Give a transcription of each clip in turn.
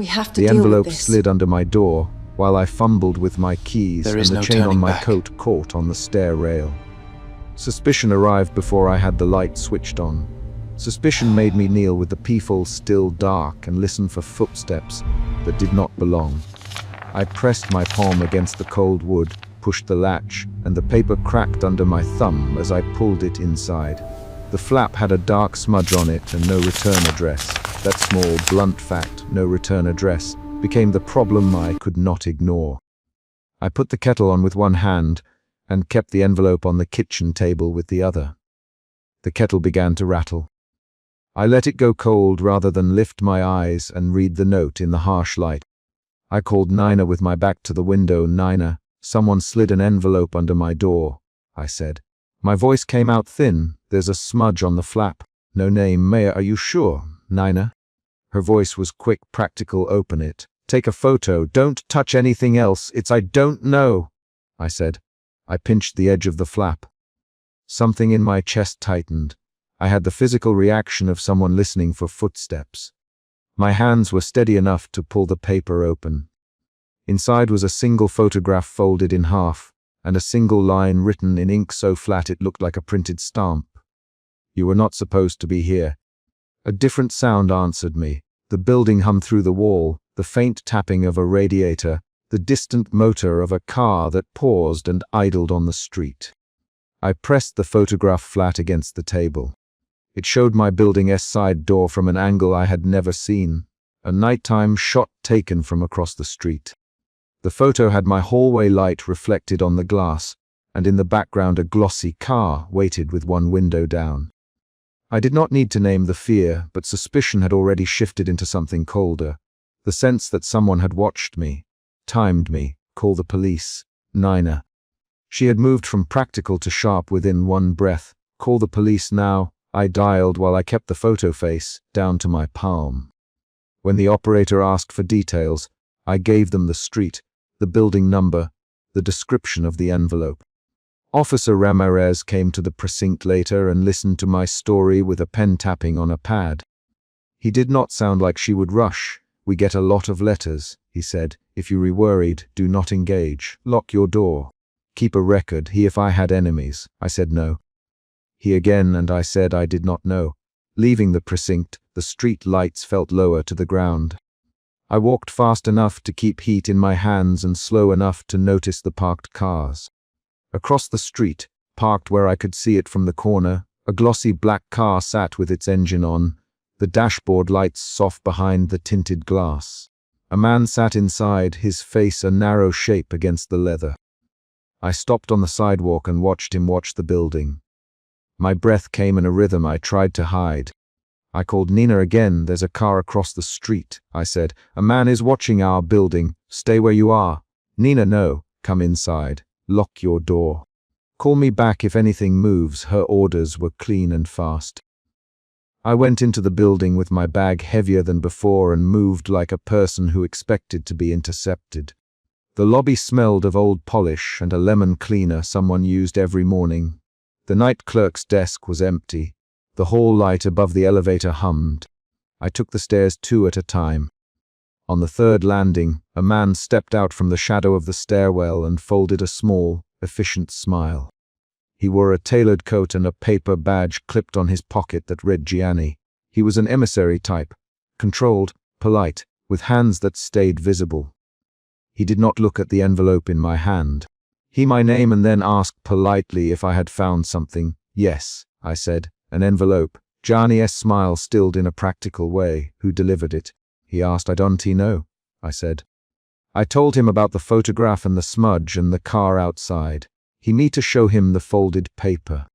We have to The deal with envelope this. slid under my door while I fumbled with my keys, There and is the no chain on turning my back. coat caught on the stair rail. Suspicion arrived before I had the light switched on. Suspicion made me kneel with the peephole still dark and listen for footsteps that did not belong. I pressed my palm against the cold wood, pushed the latch, and the paper cracked under my thumb as I pulled it inside. The flap had a dark smudge on it and no return address. That small, blunt fact, no return address, became the problem I could not ignore. I put the kettle on with one hand and kept the envelope on the kitchen table with the other. The kettle began to rattle. I let it go cold rather than lift my eyes and read the note in the harsh light. I called Nina with my back to the window. "Nina, someone slid an envelope under my door," I said. My voice came out thin. "There's a smudge on the flap. No name. Maya, are you sure, Nina?" Her voice was quick, practical. "Open it. Take a photo. Don't touch anything else. I don't know," I said. I pinched the edge of the flap. Something in my chest tightened. I had the physical reaction of someone listening for footsteps. My hands were steady enough to pull the paper open. Inside was a single photograph folded in half, and a single line written in ink so flat it looked like a printed stamp. "You were not supposed to be here." A different sound answered me. The building hummed through the wall, the faint tapping of a radiator, the distant motor of a car that paused and idled on the street. I pressed the photograph flat against the table. It showed my building's side door from an angle I had never seen, a nighttime shot taken from across the street. The photo had my hallway light reflected on the glass, and in the background a glossy car waited with one window down. I did not need to name the fear, but suspicion had already shifted into something colder. The sense that someone had watched me, timed me, call the police. Nina. She had moved from practical to sharp within one breath. Call the police now, I dialed while I kept the photo face down to my palm. When the operator asked for details, I gave them the street, the building number, the description of the envelope. Officer Ramirez came to the precinct later and listened to my story with a pen tapping on a pad. He did not sound like she would rush. "We get a lot of letters," he said. "If you're worried, do not engage. Lock your door. Keep a record." If I had enemies, I said no. He again, and I said I did not know. Leaving the precinct, the street lights felt lower to the ground. I walked fast enough to keep heat in my hands and slow enough to notice the parked cars. Across the street, parked where I could see it from the corner, a glossy black car sat with its engine on, the dashboard lights soft behind the tinted glass. A man sat inside, his face a narrow shape against the leather. I stopped on the sidewalk and watched him watch the building. My breath came in a rhythm I tried to hide. I called Nina again. "There's a car across the street," I said. "A man is watching our building. Stay where you are." "Nina, no. Come inside. Lock your door. Call me back if anything moves." Her orders were clean and fast. I went into the building with my bag heavier than before and moved like a person who expected to be intercepted. The lobby smelled of old polish and a lemon cleaner someone used every morning. The night clerk's desk was empty. The hall light above the elevator hummed. I took the stairs 2 at a time. On the 3rd landing, a man stepped out from the shadow of the stairwell and folded a small, efficient smile. He wore a tailored coat and a paper badge clipped on his pocket that read Gianni. He was an emissary type, controlled, polite, with hands that stayed visible. He did not look at the envelope in my hand. He my name and then asked politely if I had found something. "Yes," I said. "An envelope." Gianni's smile stilled in a practical way. "Who delivered it?" He asked. "I don't know," I said. I told him about the photograph and the smudge and the car outside. He me to show him the folded paper.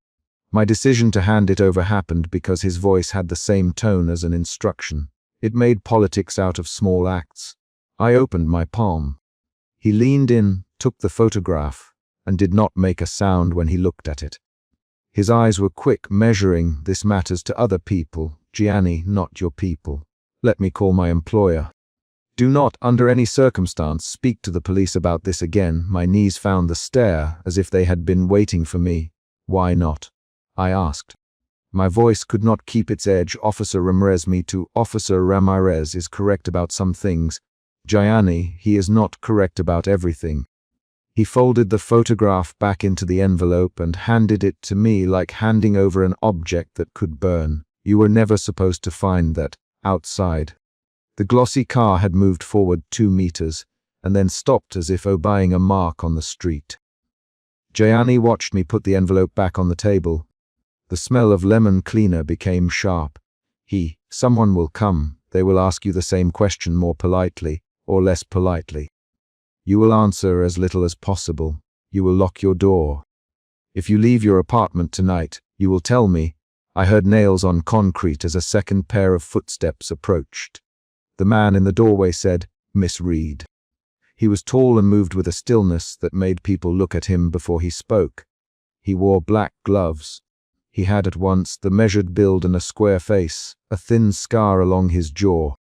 My decision to hand it over happened because his voice had the same tone as an instruction. It made politics out of small acts. I opened my palm. He leaned in, took the photograph, and did not make a sound when he looked at it. His eyes were quick, measuring, "This matters to other people. Gianni, not your people. Let me call my employer. Do not, under any circumstance, speak to the police about this again." My knees found the stair, as if they had been waiting for me. "Why not?" I asked. My voice could not keep its edge. Officer Ramirez, me too. Officer Ramirez is correct about some things. Gianni, he is not correct about everything. He folded the photograph back into the envelope and handed it to me like handing over an object that could burn. You were never supposed to find that outside. The glossy car had moved forward 2 meters and then stopped as if obeying a mark on the street. Gianni watched me put the envelope back on the table. The smell of lemon cleaner became sharp. Someone will come. They will ask you the same question more politely or less politely. You will answer as little as possible. You will lock your door. If you leave your apartment tonight, you will tell me, I heard nails on concrete as a second pair of footsteps approached. The man in the doorway said, Miss Reed. He was tall and moved with a stillness that made people look at him before he spoke. He wore black gloves. He had at once the measured build and a square face, a thin scar along his jaw.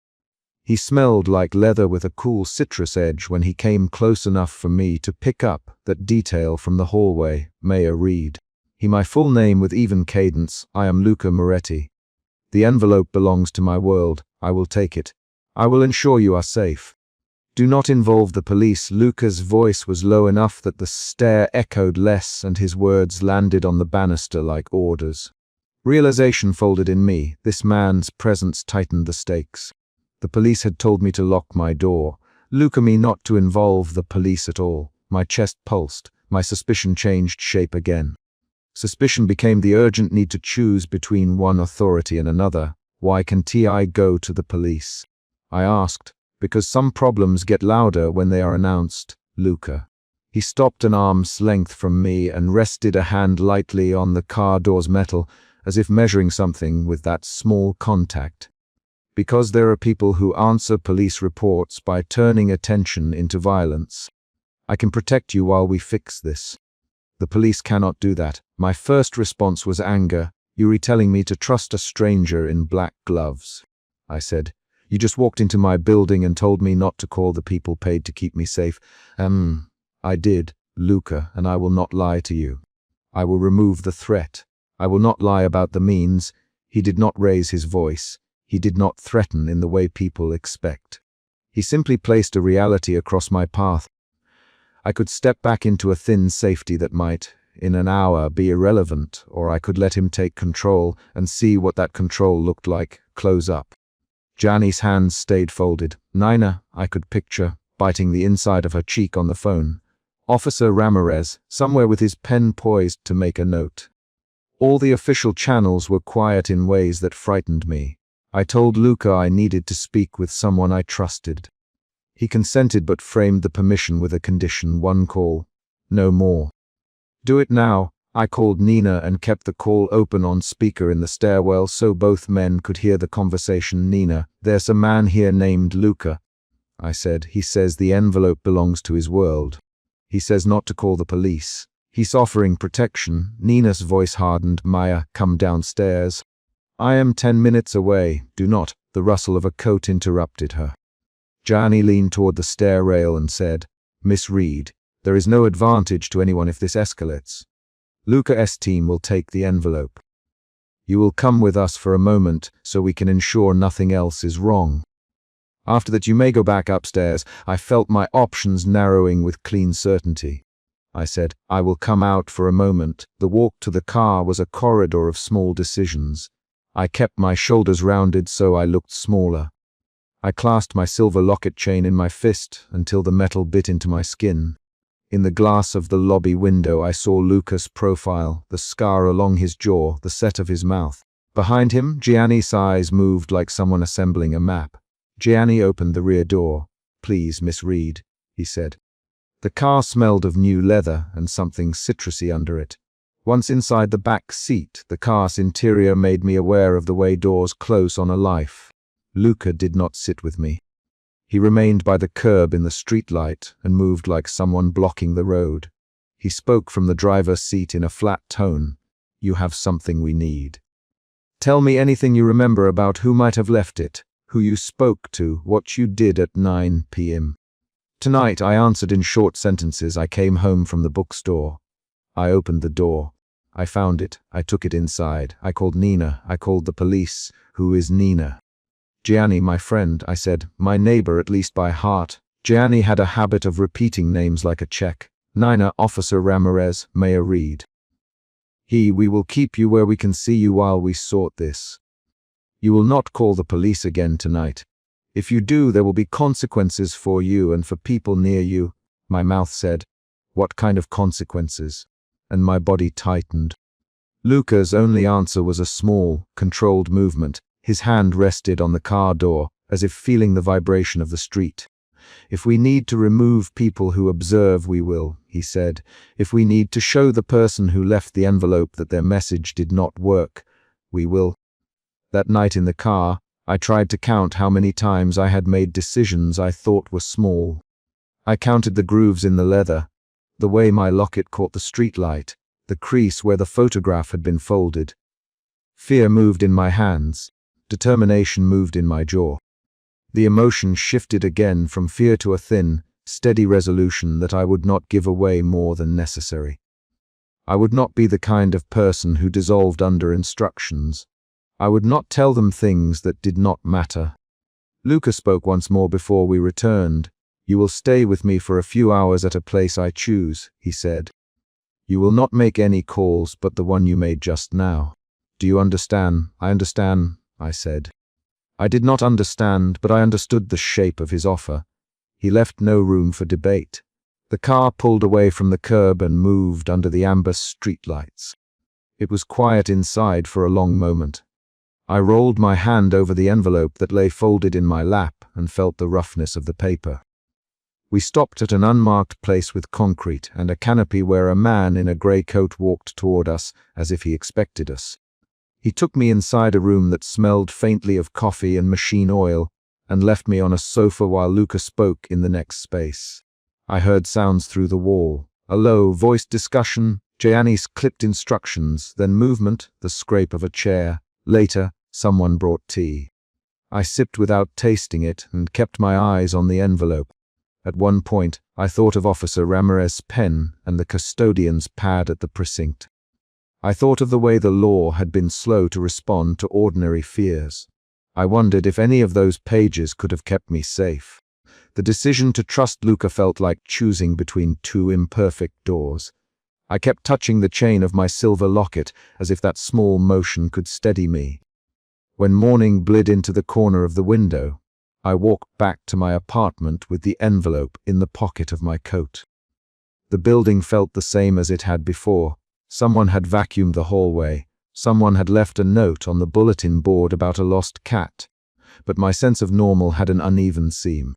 He smelled like leather with a cool citrus edge when he came close enough for me to pick up that detail from the hallway, Mayor Reed. My full name with even cadence, I am Luca Moretti. The envelope belongs to my world. I will take it. I will ensure you are safe. Do not involve the police. Luca's voice was low enough that the stare echoed less and his words landed on the banister like orders. Realization folded in me. This man's presence tightened the stakes. The police had told me to lock my door. Luca me not to involve the police at all. My chest pulsed. My suspicion changed shape again. Suspicion became the urgent need to choose between one authority and another. Why can't I go to the police? I asked. Because some problems get louder when they are announced. Luca. He stopped an arm's length from me and rested a hand lightly on the car door's metal, as if measuring something with that small contact. Because there are people who answer police reports by turning attention into violence. I can protect you while we fix this. The police cannot do that. My first response was anger. You retelling me to trust a stranger in black gloves. I said, you just walked into my building and told me not to call the people paid to keep me safe. I did, Luca, and I will not lie to you. I will remove the threat. I will not lie about the means. He did not raise his voice. He did not threaten in the way people expect. He simply placed a reality across my path. I could step back into a thin safety that might, in an hour, be irrelevant, or I could let him take control and see what that control looked like, close up. Gianni's hands stayed folded. Nina, I could picture, biting the inside of her cheek on the phone. Officer Ramirez, somewhere with his pen poised to make a note. All the official channels were quiet in ways that frightened me. I told Luca I needed to speak with someone I trusted. He consented but framed the permission with a condition: one call, no more. Do it now. I called Nina and kept the call open on speaker in the stairwell so both men could hear the conversation. Nina, there's a man here named Luca. I said, he says the envelope belongs to his world. He says not to call the police. He's offering protection. Nina's voice hardened. Maya, come downstairs. I am 10 minutes away. Do not. The rustle of a coat interrupted her. Gianni leaned toward the stair rail and said, Miss Reed, there is no advantage to anyone if this escalates. Luca's team will take the envelope. You will come with us for a moment so we can ensure nothing else is wrong. After that you may go back upstairs. I felt my options narrowing with clean certainty. I said, I will come out for a moment. The walk to the car was a corridor of small decisions. I kept my shoulders rounded so I looked smaller. I clasped my silver locket chain in my fist until the metal bit into my skin. In the glass of the lobby window I saw Luca's profile, the scar along his jaw, the set of his mouth. Behind him, Gianni's eyes moved like someone assembling a map. Gianni opened the rear door. Please, Miss Reed, he said. The car smelled of new leather and something citrusy under it. Once inside the back seat, the car's interior made me aware of the way doors close on a life. Luca did not sit with me. He remained by the curb in the streetlight and moved like someone blocking the road. He spoke from the driver's seat in a flat tone. You have something we need. Tell me anything you remember about who might have left it, who you spoke to, what you did at 9 p.m. Tonight, I answered in short sentences. I came home from the bookstore. I opened the door. I found it. I took it inside. I called Nina. I called the police. Who is Nina? Gianni, my friend, I said. My neighbor, at least by heart. Gianni had a habit of repeating names like a check. Nina, Officer Ramirez, Mayor Reed. We will keep you where we can see you while we sort this. You will not call the police again tonight. If you do, there will be consequences for you and for people near you. My mouth said, what kind of consequences? And my body tightened. Luca's only answer was a small, controlled movement. His hand rested on the car door, as if feeling the vibration of the street. If we need to remove people who observe, we will, he said. If we need to show the person who left the envelope that their message did not work, we will. That night in the car, I tried to count how many times I had made decisions I thought were small. I counted the grooves in the leather, the way my locket caught the streetlight, the crease where the photograph had been folded. Fear moved in my hands. Determination moved in my jaw. The emotion shifted again from fear to a thin, steady resolution that I would not give away more than necessary. I would not be the kind of person who dissolved under instructions. I would not tell them things that did not matter. Luca spoke once more before we returned. You will stay with me for a few hours at a place I choose, he said. You will not make any calls but the one you made just now. Do you understand? I understand, I said. I did not understand, but I understood the shape of his offer. He left no room for debate. The car pulled away from the curb and moved under the amber streetlights. It was quiet inside for a long moment. I rolled my hand over the envelope that lay folded in my lap and felt the roughness of the paper. We stopped at an unmarked place with concrete and a canopy where a man in a grey coat walked toward us as if he expected us. He took me inside a room that smelled faintly of coffee and machine oil and left me on a sofa while Luca spoke in the next space. I heard sounds through the wall, a low, voiced discussion, Gianni's clipped instructions, then movement, the scrape of a chair. Later, someone brought tea. I sipped without tasting it and kept my eyes on the envelope. At one point, I thought of Officer Ramirez's pen and the custodian's pad at the precinct. I thought of the way the law had been slow to respond to ordinary fears. I wondered if any of those pages could have kept me safe. The decision to trust Luca felt like choosing between two imperfect doors. I kept touching the chain of my silver locket as if that small motion could steady me. When morning blid into the corner of the window, I walked back to my apartment with the envelope in the pocket of my coat. The building felt the same as it had before. Someone had vacuumed the hallway. Someone had left a note on the bulletin board about a lost cat. But my sense of normal had an uneven seam.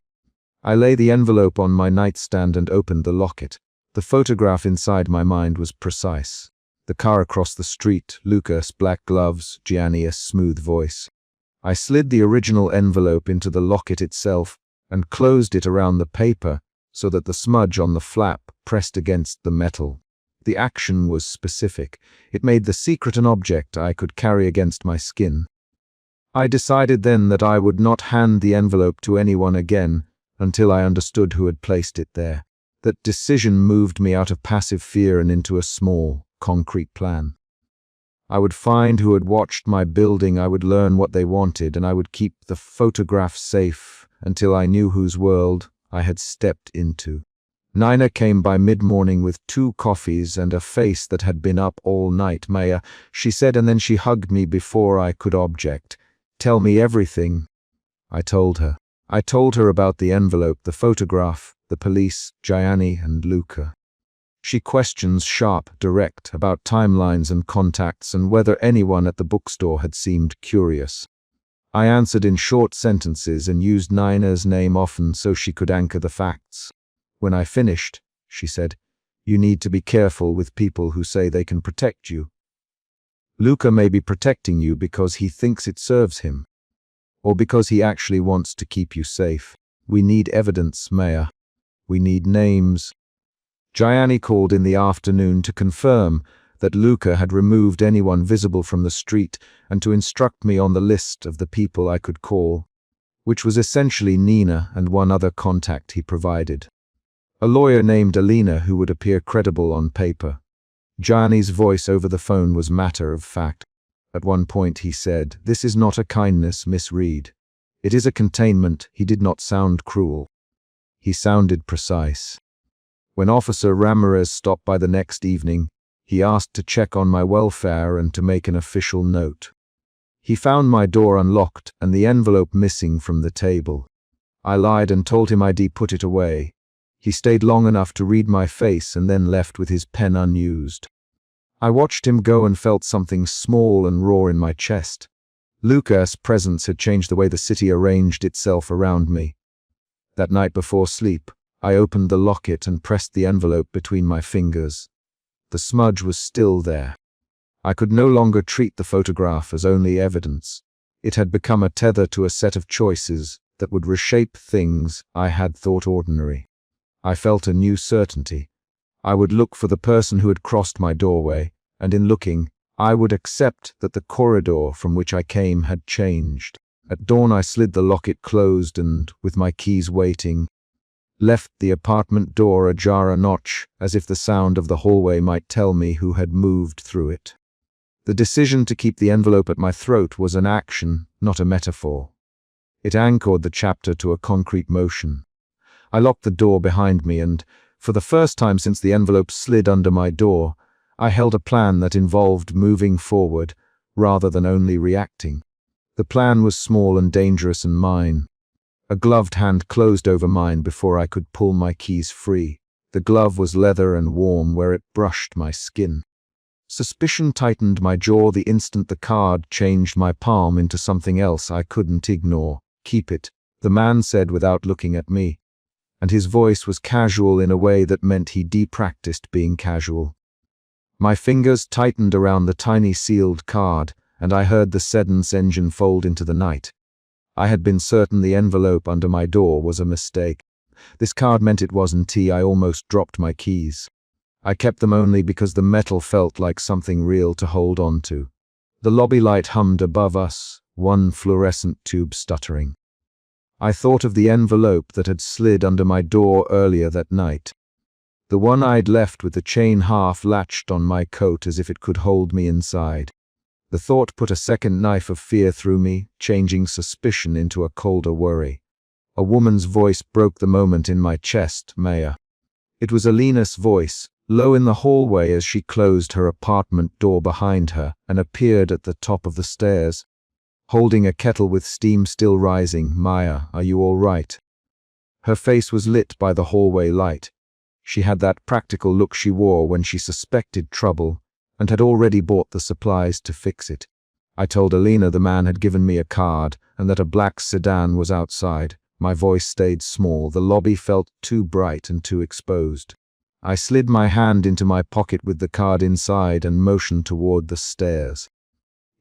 I lay the envelope on my nightstand and opened the locket. The photograph inside my mind was precise. The car across the street, Luca's black gloves, Gianni's smooth voice. I slid the original envelope into the locket itself and closed it around the paper so that the smudge on the flap pressed against the metal. The action was specific. It made the secret an object I could carry against my skin. I decided then that I would not hand the envelope to anyone again until I understood who had placed it there. That decision moved me out of passive fear and into a small, concrete plan. I would find who had watched my building, I would learn what they wanted, and I would keep the photograph safe until I knew whose world I had stepped into. Nina came by mid-morning with 2 coffees and a face that had been up all night. Maya, she said, and then she hugged me before I could object. Tell me everything. I told her. I told her about the envelope, the photograph, the police, Gianni and Luca. She questions sharp, direct, about timelines and contacts and whether anyone at the bookstore had seemed curious. I answered in short sentences and used Nina's name often so she could anchor the facts. When I finished, she said, you need to be careful with people who say they can protect you. Luca may be protecting you because he thinks it serves him, or because he actually wants to keep you safe. We need evidence, Maya. We need names. Gianni called in the afternoon to confirm that Luca had removed anyone visible from the street and to instruct me on the list of the people I could call, which was essentially Nina and one other contact he provided. A lawyer named Alina who would appear credible on paper. Gianni's voice over the phone was matter of fact. At one point he said, "This is not a kindness, Miss Reed. It is a containment." He did not sound cruel. He sounded precise. When Officer Ramirez stopped by the next evening, he asked to check on my welfare and to make an official note. He found my door unlocked and the envelope missing from the table. I lied and told him I'd put it away. He stayed long enough to read my face and then left with his pen unused. I watched him go and felt something small and raw in my chest. Lucas' presence had changed the way the city arranged itself around me. That night before sleep, I opened the locket and pressed the envelope between my fingers. The smudge was still there. I could no longer treat the photograph as only evidence. It had become a tether to a set of choices that would reshape things I had thought ordinary. I felt a new certainty. I would look for the person who had crossed my doorway, and in looking, I would accept that the corridor from which I came had changed. At dawn I slid the locket closed and, with my keys waiting, left the apartment door ajar a notch, as if the sound of the hallway might tell me who had moved through it. The decision to keep the envelope at my throat was an action, not a metaphor. It anchored the chapter to a concrete motion. I locked the door behind me and, for the first time since the envelope slid under my door, I held a plan that involved moving forward rather than only reacting. The plan was small and dangerous and mine. A gloved hand closed over mine before I could pull my keys free. The glove was leather and warm where it brushed my skin. Suspicion tightened my jaw the instant the card changed my palm into something else I couldn't ignore. "Keep it," the man said without looking at me, and his voice was casual in a way that meant he depracticed being casual. My fingers tightened around the tiny sealed card, and I heard the Seddon's engine fold into the night. I had been certain the envelope under my door was a mistake. This card meant it wasn't. I almost dropped my keys. I kept them only because the metal felt like something real to hold on to. The lobby light hummed above us, one fluorescent tube stuttering. I thought of the envelope that had slid under my door earlier that night. The one I'd left with the chain half latched on my coat as if it could hold me inside. The thought put a second knife of fear through me, changing suspicion into a colder worry. A woman's voice broke the moment in my chest, "Maya." It was Alina's voice, low in the hallway as she closed her apartment door behind her and appeared at the top of the stairs. Holding a kettle with steam still rising, "Maya, are you all right?" Her face was lit by the hallway light. She had that practical look she wore when she suspected trouble and had already bought the supplies to fix it. I told Alina the man had given me a card and that a black sedan was outside. My voice stayed small. The lobby felt too bright and too exposed. I slid my hand into my pocket with the card inside and motioned toward the stairs.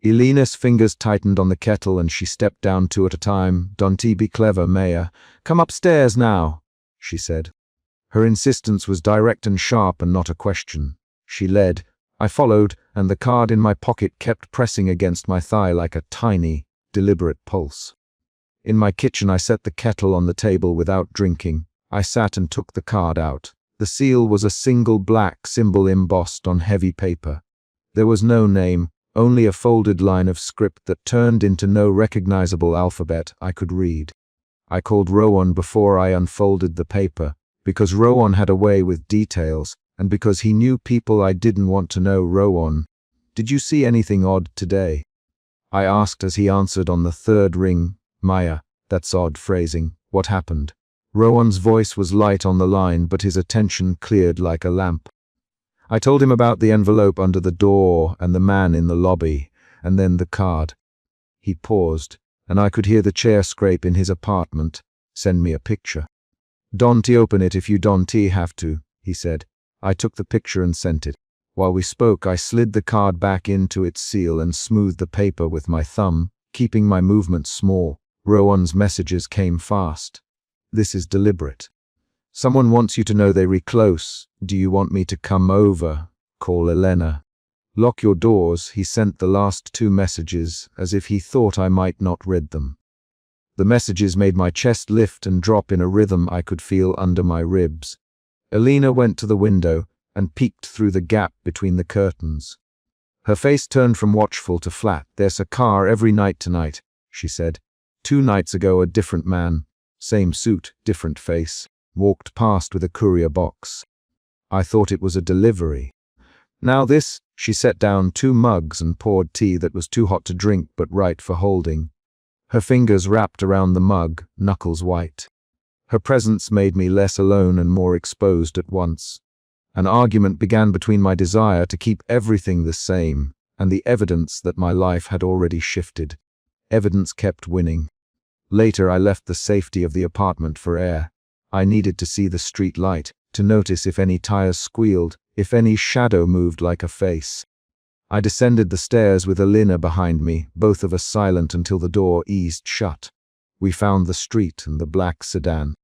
Alina's fingers tightened on the kettle and she stepped down two at a time. "Don't be clever, Maya. Come upstairs now," she said. Her insistence was direct and sharp and not a question. She led. I followed, and the card in my pocket kept pressing against my thigh like a tiny, deliberate pulse. In my kitchen I set the kettle on the table without drinking. I sat and took the card out. The seal was a single black symbol embossed on heavy paper. There was no name, only a folded line of script that turned into no recognizable alphabet I could read. I called Rowan before I unfolded the paper, because Rowan had a way with details, and because he knew people I didn't want to know. "Rowan, did you see anything odd today?" I asked as he answered on the third ring. "Maya, that's odd phrasing. What happened?" Rowan's voice was light on the line, but his attention cleared like a lamp. I told him about the envelope under the door and the man in the lobby, and then the card. He paused, and I could hear the chair scrape in his apartment. "Send me a picture." "Don't open it if you don't have to," he said. I took the picture and sent it. While we spoke, I slid the card back into its seal and smoothed the paper with my thumb, keeping my movements small. Rowan's messages came fast. "This is deliberate. Someone wants you to know they're close. Do you want me to come over? Call Elena. Lock your doors." He sent the last two messages as if he thought I might not read them. The messages made my chest lift and drop in a rhythm I could feel under my ribs. Elena went to the window, and peeked through the gap between the curtains. Her face turned from watchful to flat. "There's a car every night tonight," she said. "2 nights ago a different man, same suit, different face, walked past with a courier box. I thought it was a delivery. Now this," she set down 2 mugs and poured tea that was too hot to drink but right for holding. Her fingers wrapped around the mug, knuckles white. Her presence made me less alone and more exposed at once. An argument began between my desire to keep everything the same and the evidence that my life had already shifted. Evidence kept winning. Later I left the safety of the apartment for air. I needed to see the street light, to notice if any tires squealed, if any shadow moved like a face. I descended the stairs with Alina behind me, both of us silent until the door eased shut. We found the street and the black sedan.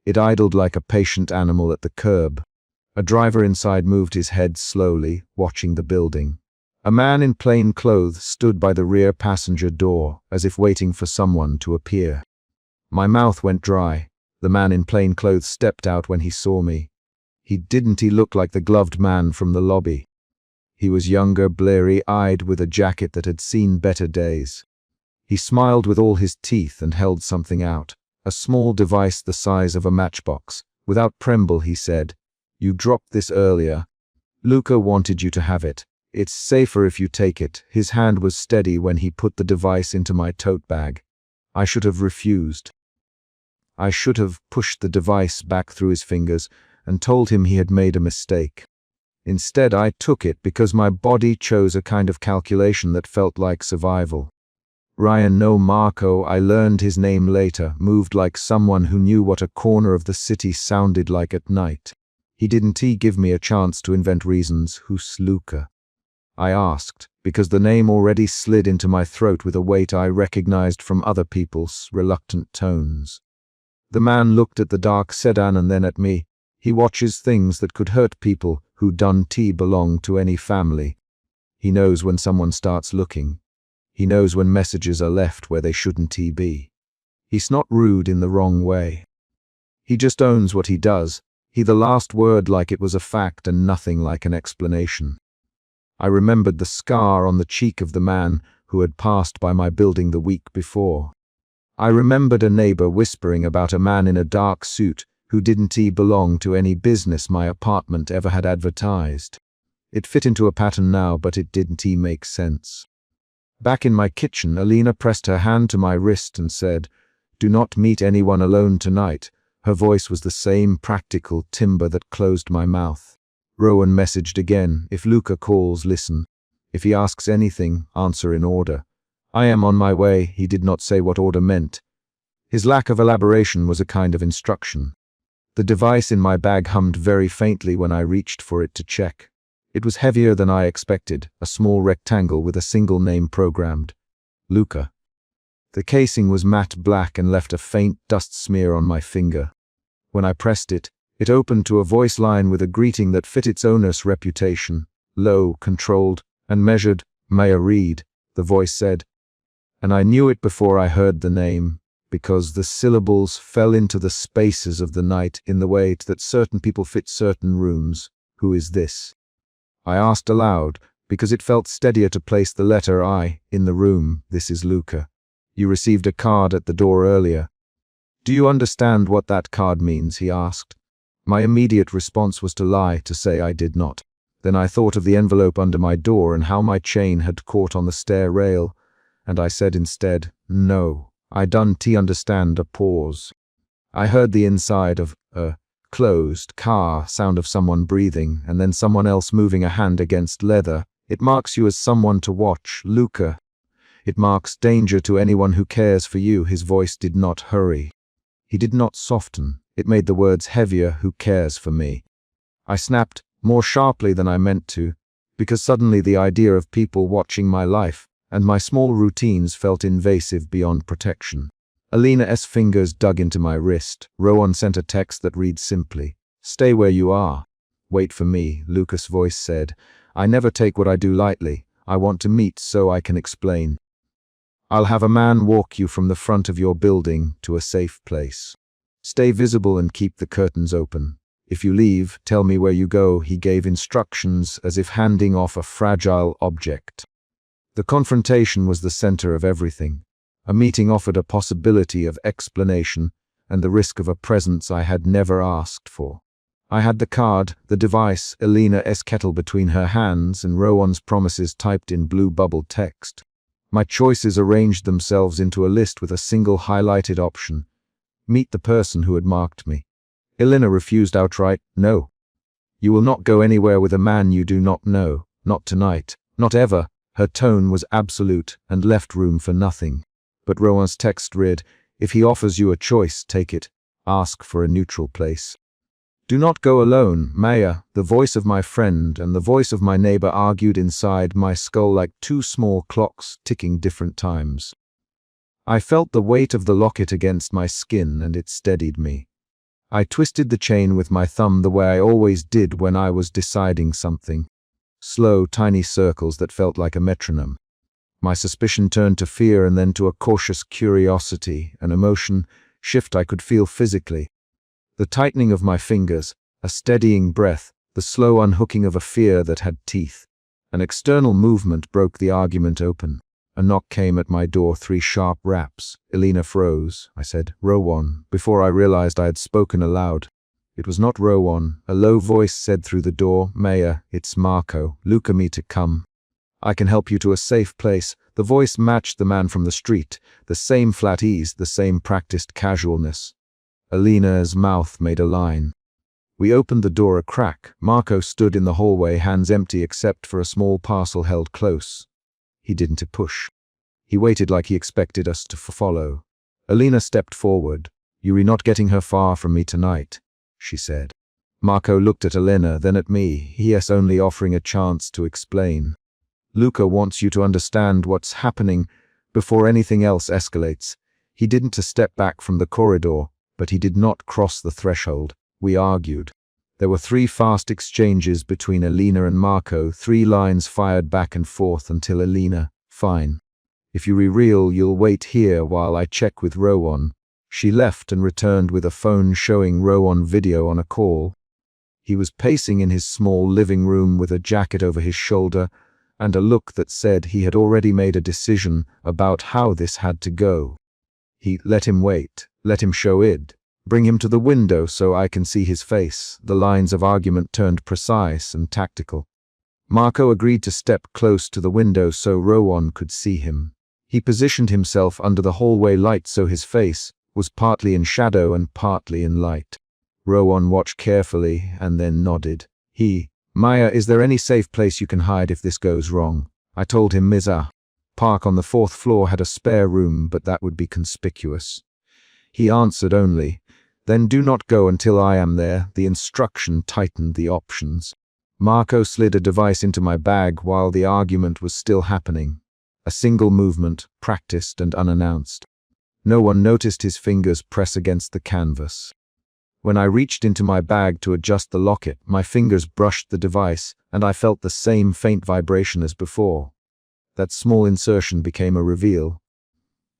It idled like a patient animal at the curb. A driver inside moved his head slowly, watching the building. A man in plain clothes stood by the rear passenger door, as if waiting for someone to appear. My mouth went dry. The man in plain clothes stepped out when he saw me. He look like the gloved man from the lobby. He was younger, bleary-eyed, with a jacket that had seen better days. He smiled with all his teeth and held something out, a small device the size of a matchbox. Without preamble, he said, "You dropped this earlier. Luca wanted you to have it. It's safer if you take it." His hand was steady when he put the device into my tote bag. I should have refused. I should have pushed the device back through his fingers and told him he had made a mistake. Instead, I took it because my body chose a kind of calculation that felt like survival. Ryan No Marco, I learned his name later, moved like someone who knew what a corner of the city sounded like at night. He didn't give me a chance to invent reasons. "Who's Luca?" I asked, because the name already slid into my throat with a weight I recognized from other people's reluctant tones. The man looked at the dark sedan and then at me. "He watches things that could hurt people who don't belong to any family. He knows when someone starts looking. He knows when messages are left where they shouldn't be. He's not rude in the wrong way. He just owns what he does. He the last word like it was a fact and nothing like an explanation." I remembered the scar on the cheek of the man who had passed by my building the week before. I remembered a neighbor whispering about a man in a dark suit who didn't belong to any business my apartment ever had advertised. It fit into a pattern now, but it didn't make sense. Back in my kitchen, Alina pressed her hand to my wrist and said, "Do not meet anyone alone tonight." Her voice was the same practical timber that closed my mouth. Rowan messaged again, "If Luca calls, listen. If he asks anything, answer in order." "I am on my way." He did not say what order meant. His lack of elaboration was a kind of instruction. The device in my bag hummed very faintly when I reached for it to check. It was heavier than I expected, a small rectangle with a single name programmed. Luca. The casing was matte black and left a faint dust smear on my finger. When I pressed it, it opened to a voice line with a greeting that fit its owner's reputation. Low, controlled, and measured. "May I read?" the voice said. And I knew it before I heard the name, because the syllables fell into the spaces of the night in the way that certain people fit certain rooms. "Who is this?" I asked aloud, because it felt steadier to place the letter I in the room. "This is Luca. You received a card at the door earlier." "Do you understand what that card means?" he asked. My immediate response was to lie, to say I did not. Then I thought of the envelope under my door and how my chain had caught on the stair rail, and I said instead, "No, I don't understand." A pause. I heard the inside of a closed car, sound of someone breathing, and then someone else moving a hand against leather. "It marks you as someone to watch, Luca. It marks danger to anyone who cares for you." His voice did not hurry. He did not soften. It made the words heavier. "Who cares for me?" I snapped, more sharply than I meant to, because suddenly the idea of people watching my life and my small routines felt invasive beyond protection. Alina's fingers dug into my wrist. Rowan sent a text that read simply, "Stay where you are. Wait for me," Lucas' voice said. "I never take what I do lightly. I want to meet so I can explain. I'll have a man walk you from the front of your building to a safe place. Stay visible and keep the curtains open. If you leave, tell me where you go. He gave instructions as if handing off a fragile object. The confrontation was the center of everything. A meeting offered a possibility of explanation and the risk of a presence I had never asked for. I had the card, the device, Elena's kettle between her hands, and Rowan's promises typed in blue bubble text. My choices arranged themselves into a list with a single highlighted option: meet the person who had marked me. Elena refused outright. No. You will not go anywhere with a man you do not know. Not tonight. Not ever. Her tone was absolute and left room for nothing. But Rowan's text read, if he offers you a choice, take it. Ask for a neutral place. Do not go alone. Maya, the voice of my friend and the voice of my neighbor, argued inside my skull like two small clocks ticking different times. I felt the weight of the locket against my skin, and it steadied me. I twisted the chain with my thumb the way I always did when I was deciding something. Slow, tiny circles that felt like a metronome. My suspicion turned to fear and then to a cautious curiosity, an emotion shift I could feel physically. The tightening of my fingers, a steadying breath, the slow unhooking of a fear that had teeth. An external movement broke the argument open. A knock came at my door, 3 sharp raps. Elena froze. I said, Rowan, before I realized I had spoken aloud. It was not Rowan. A low voice said through the door, Maya, it's Marco. Luca me to come. I can help you to a safe place. The voice matched the man from the street. The same flat ease, the same practiced casualness. Elena's mouth made a line. We opened the door a crack. Marco stood in the hallway, hands empty except for a small parcel held close. He didn't push. He waited like he expected us to follow. Elena stepped forward. You're not getting her far from me tonight, she said. Marco looked at Elena, then at me, yes, only offering a chance to explain. Luca wants you to understand what's happening before anything else escalates. He didn't step back from the corridor, but he did not cross the threshold. We argued. There were 3 fast exchanges between Elena and Marco, 3 lines fired back and forth until Elena, fine. If you re-reel, you'll wait here while I check with Rowan. She left and returned with a phone showing Rowan video on a call. He was pacing in his small living room with a jacket over his shoulder and a look that said he had already made a decision about how this had to go. Let him wait, let him show it. Bring him to the window so I can see his face. The lines of argument turned precise and tactical. Marco agreed to step close to the window so Rowan could see him. He positioned himself under the hallway light so his face was partly in shadow and partly in light. Rowan watched carefully and then nodded. Maya, is there any safe place you can hide if this goes wrong? I told him Miza. Park on the 4th floor had a spare room, but that would be conspicuous. He answered only, then do not go until I am there. The instruction tightened the options. Marco slid a device into my bag while the argument was still happening. A single movement, practiced and unannounced. No one noticed his fingers press against the canvas. When I reached into my bag to adjust the locket, my fingers brushed the device, and I felt the same faint vibration as before. That small insertion became a reveal.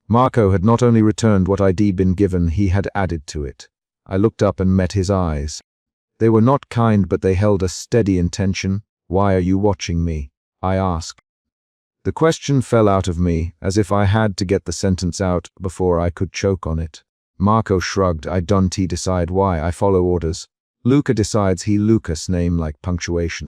Marco had not only returned what I'd been given, he had added to it. I looked up and met his eyes. They were not kind, but they held a steady intention. Why are you watching me? I asked. The question fell out of me, as if I had to get the sentence out before I could choke on it. Marco shrugged. I don't decide why. I follow orders. Luca decides. Lucas name like punctuation.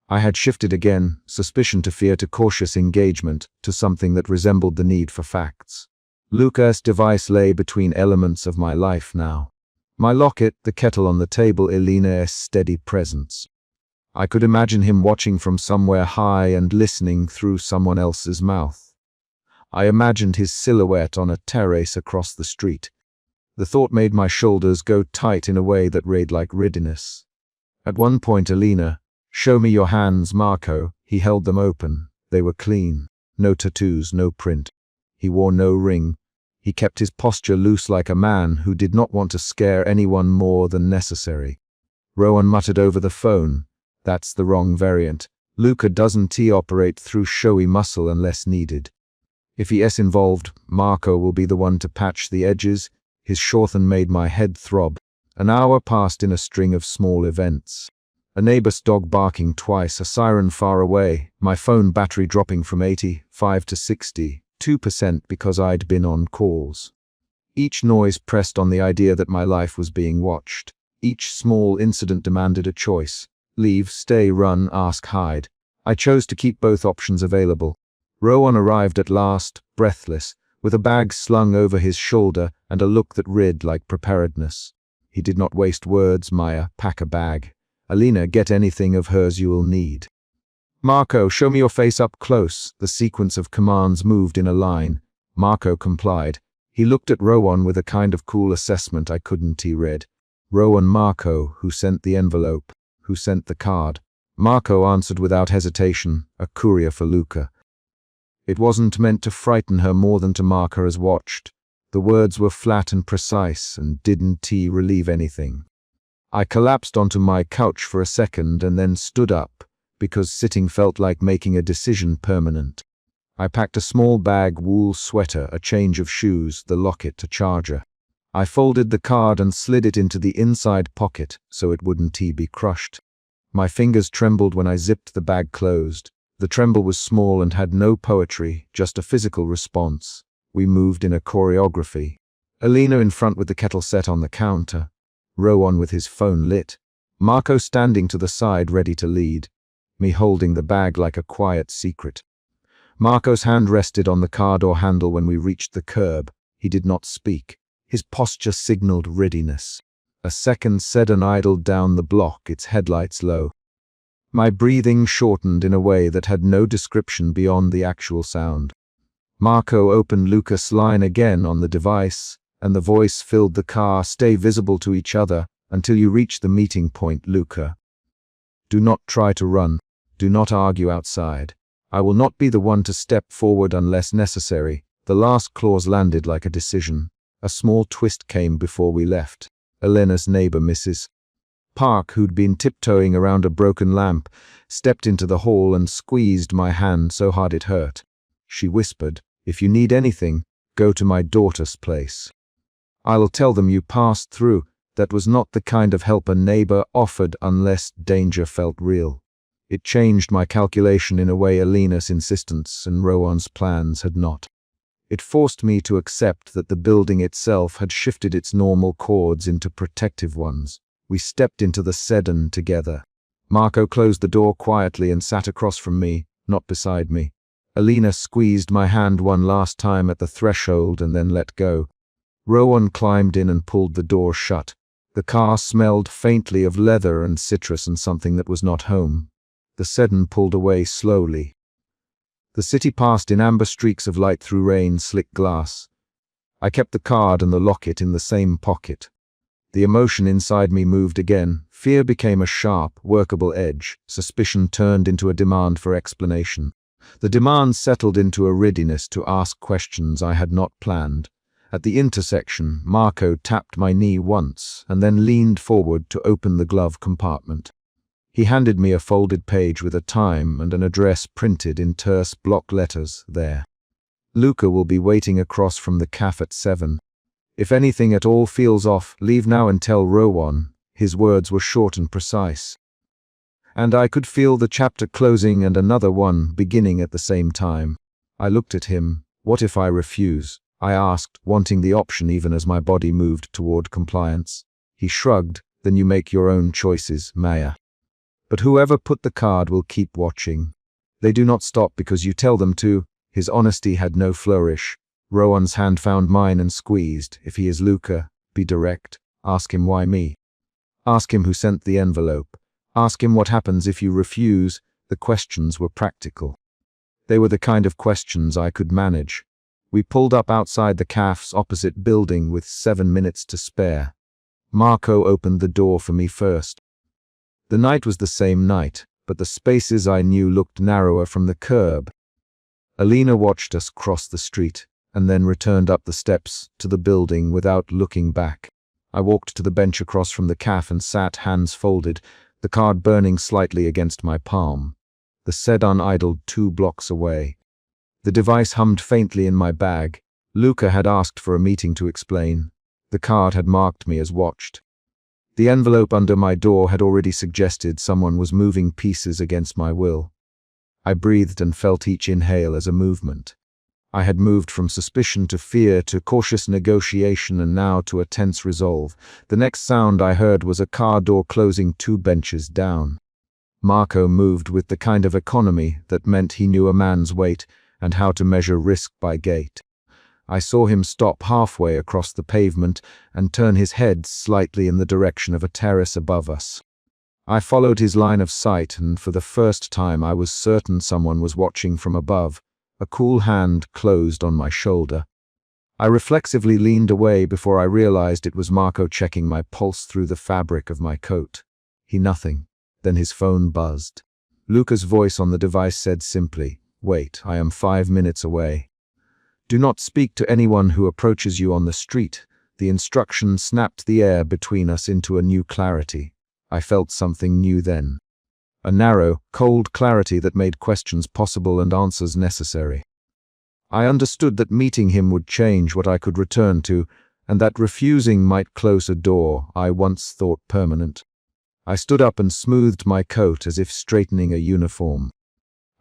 I had shifted again, suspicion to fear to cautious engagement, to something that resembled the need for facts. Luca's device lay between elements of my life now. My locket, the kettle on the table, Elena's steady presence. I could imagine him watching from somewhere high and listening through someone else's mouth. I imagined his silhouette on a terrace across the street. The thought made my shoulders go tight in a way that read like readiness. At one point, Elena, show me your hands, Marco. He held them open. They were clean. No tattoos, no print. He wore no ring. He kept his posture loose like a man who did not want to scare anyone more than necessary. Rowan muttered over the phone. That's the wrong variant. Luca doesn't operate through showy muscle unless needed. If he is involved, Marco will be the one to patch the edges. His shorten made my head throb. An hour passed in a string of small events. A neighbor's dog barking twice, a siren far away, my phone battery dropping from 85 to 62% because I'd been on calls. Each noise pressed on the idea that my life was being watched. Each small incident demanded a choice. Leave, stay, run, ask, hide. I chose to keep both options available. Rowan arrived at last, breathless, with a bag slung over his shoulder and a look that read like preparedness. He did not waste words. Maya, pack a bag. Alina, get anything of hers you will need. Marco, show me your face up close. The sequence of commands moved in a line. Marco complied. He looked at Rowan with a kind of cool assessment I couldn't. He read. Rowan. Marco, who sent the envelope? Who sent the card? Marco answered without hesitation, a courier for Luca. It wasn't meant to frighten her more than to mark her as watched. The words were flat and precise and didn't relieve anything. I collapsed onto my couch for a second and then stood up, because sitting felt like making a decision permanent. I packed a small bag, wool sweater, a change of shoes, the locket, a charger. I folded the card and slid it into the inside pocket so it wouldn't be crushed. My fingers trembled when I zipped the bag closed. The tremble was small and had no poetry, just a physical response. We moved in a choreography. Alina in front with the kettle set on the counter. Rowan with his phone lit. Marco standing to the side ready to lead. Me holding the bag like a quiet secret. Marco's hand rested on the car door handle when we reached the curb. He did not speak. His posture signaled readiness. A second sedan idled down the block, its headlights low. My breathing shortened in a way that had no description beyond the actual sound. Marco opened Lucas' line again on the device, and the voice filled the car. Stay visible to each other until you reach the meeting point, Luca. Do not try to run. Do not argue outside. I will not be the one to step forward unless necessary. The last clause landed like a decision. A small twist came before we left. Elena's neighbor, Mrs. Park, who'd been tiptoeing around a broken lamp, stepped into the hall and squeezed my hand so hard it hurt. She whispered, "If you need anything, go to my daughter's place. I'll tell them you passed through." That was not the kind of help a neighbor offered unless danger felt real. It changed my calculation in a way Alina's insistence and Rowan's plans had not. It forced me to accept that the building itself had shifted its normal chords into protective ones. We stepped into the sedan together. Marco closed the door quietly and sat across from me, not beside me. Alina squeezed my hand one last time at the threshold and then let go. Rowan climbed in and pulled the door shut. The car smelled faintly of leather and citrus and something that was not home. The sedan pulled away slowly. The city passed in amber streaks of light through rain-slick glass. I kept the card and the locket in the same pocket. The emotion inside me moved again. Fear became a sharp, workable edge. Suspicion turned into a demand for explanation. The demand settled into a readiness to ask questions I had not planned. At the intersection, Marco tapped my knee once and then leaned forward to open the glove compartment. He handed me a folded page with a time and an address printed in terse block letters there. Luca will be waiting across from the cafe at 7. If anything at all feels off, leave now and tell Rowan. His words were short and precise. And I could feel the chapter closing and another one beginning at the same time. I looked at him. What if I refuse? I asked, wanting the option even as my body moved toward compliance. He shrugged. Then you make your own choices, Maya. But whoever put the card will keep watching. They do not stop because you tell them to. His honesty had no flourish. Rowan's hand found mine and squeezed. If he is Luca, be direct. Ask him why me. Ask him who sent the envelope. Ask him what happens if you refuse. The questions were practical. They were the kind of questions I could manage. We pulled up outside the cafe's opposite building with 7 minutes to spare. Marco opened the door for me first. The night was the same night, but the spaces I knew looked narrower from the curb. Alina watched us cross the street, and then returned up the steps to the building without looking back. I walked to the bench across from the cafe and sat, hands folded, the card burning slightly against my palm. The sedan idled 2 blocks away. The device hummed faintly in my bag. Luca had asked for a meeting to explain. The card had marked me as watched. The envelope under my door had already suggested someone was moving pieces against my will. I breathed and felt each inhale as a movement. I had moved from suspicion to fear to cautious negotiation and now to a tense resolve. The next sound I heard was a car door closing 2 benches down. Marco moved with the kind of economy that meant he knew a man's weight and how to measure risk by gait. I saw him stop halfway across the pavement and turn his head slightly in the direction of a terrace above us. I followed his line of sight, and for the first time I was certain someone was watching from above. A cool hand closed on my shoulder. I reflexively leaned away before I realized it was Marco checking my pulse through the fabric of my coat. Nothing. Then his phone buzzed. Luca's voice on the device said simply, "Wait, I am 5 minutes away. Do not speak to anyone who approaches you on the street." The instruction snapped the air between us into a new clarity. I felt something new then. A narrow, cold clarity that made questions possible and answers necessary. I understood that meeting him would change what I could return to, and that refusing might close a door I once thought permanent. I stood up and smoothed my coat as if straightening a uniform.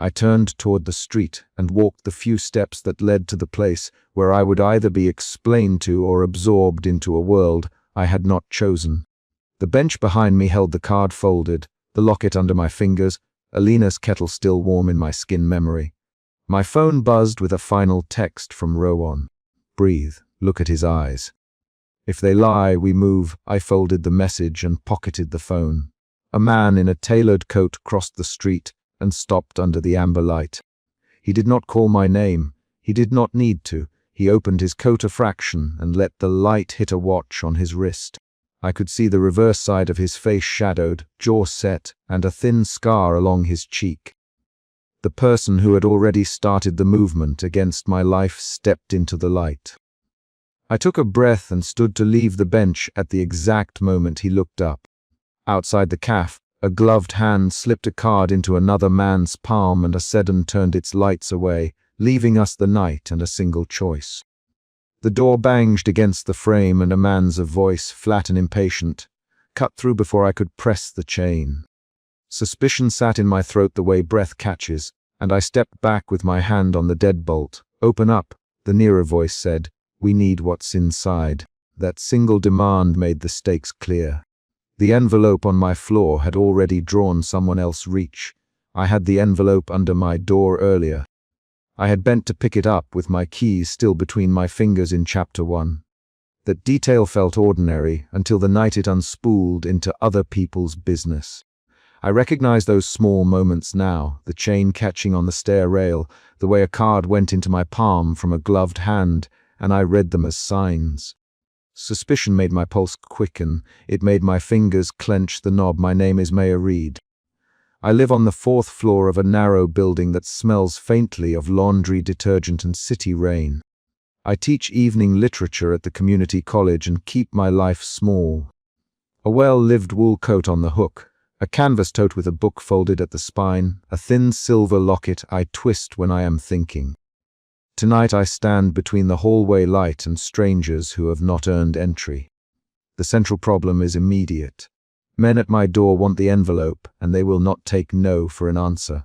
I turned toward the street and walked the few steps that led to the place where I would either be explained to or absorbed into a world I had not chosen. The bench behind me held the card folded, the locket under my fingers, Alina's kettle still warm in my skin memory. My phone buzzed with a final text from Rowan. "Breathe, look at his eyes. If they lie, we move." I folded the message and pocketed the phone. A man in a tailored coat crossed the street and stopped under the amber light. He did not call my name. He did not need to. He opened his coat a fraction and let the light hit a watch on his wrist. I could see the reverse side of his face shadowed, jaw set, and a thin scar along his cheek. The person who had already started the movement against my life stepped into the light. I took a breath and stood to leave the bench at the exact moment he looked up. Outside the cafe, a gloved hand slipped a card into another man's palm and a sedan turned its lights away, leaving us the night and a single choice. The door banged against the frame and a man's voice, flat and impatient, cut through before I could press the chain. Suspicion sat in my throat the way breath catches, and I stepped back with my hand on the deadbolt. "Open up," the nearer voice said. "We need what's inside." That single demand made the stakes clear. The envelope on my floor had already drawn someone else's reach. I had the envelope under my door earlier. I had bent to pick it up with my keys still between my fingers in Chapter 1. That detail felt ordinary until the night it unspooled into other people's business. I recognized those small moments now, the chain catching on the stair rail, the way a card went into my palm from a gloved hand, and I read them as signs. Suspicion made my pulse quicken. It made my fingers clench the knob. "My name is Maya Reed. I live on the 4th floor of a narrow building that smells faintly of laundry detergent and city rain. I teach evening literature at the community college and keep my life small. A well-lived wool coat on the hook, a canvas tote with a book folded at the spine, a thin silver locket I twist when I am thinking. Tonight I stand between the hallway light and strangers who have not earned entry. The central problem is immediate. Men at my door want the envelope, and they will not take no for an answer.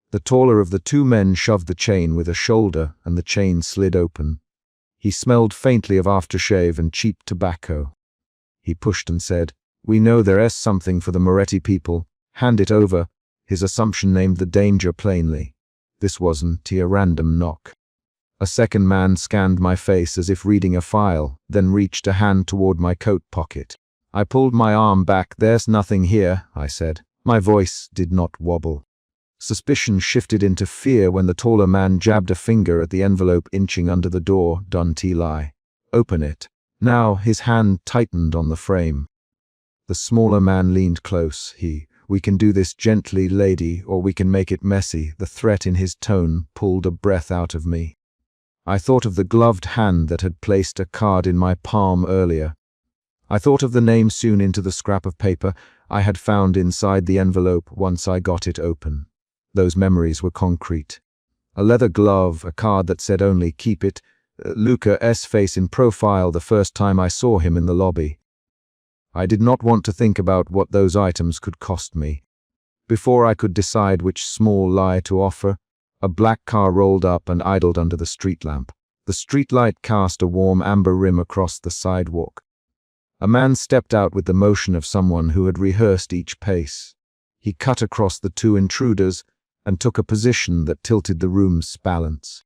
The taller of the 2 men shoved the chain with a shoulder, and the chain slid open. He smelled faintly of aftershave and cheap tobacco. He pushed and said, "We know there is something for the Moretti people. Hand it over." His assumption named the danger plainly. This wasn't a random knock. A second man scanned my face as if reading a file, then reached a hand toward my coat pocket. I pulled my arm back. "There's nothing here," I said. My voice did not wobble. Suspicion shifted into fear when the taller man jabbed a finger at the envelope inching under the door. "Don't lie. Open it." Now his hand tightened on the frame. The smaller man leaned close. "We can do this gently, lady, or we can make it messy." The threat in his tone pulled a breath out of me. I thought of the gloved hand that had placed a card in my palm earlier. I thought of the name sewn into the scrap of paper I had found inside the envelope once I got it open. Those memories were concrete. A leather glove, a card that said only "keep it," Luca's face in profile the first time I saw him in the lobby. I did not want to think about what those items could cost me. Before I could decide which small lie to offer, a black car rolled up and idled under the street lamp. The streetlight cast a warm amber rim across the sidewalk. A man stepped out with the motion of someone who had rehearsed each pace. He cut across the two intruders and took a position that tilted the room's balance.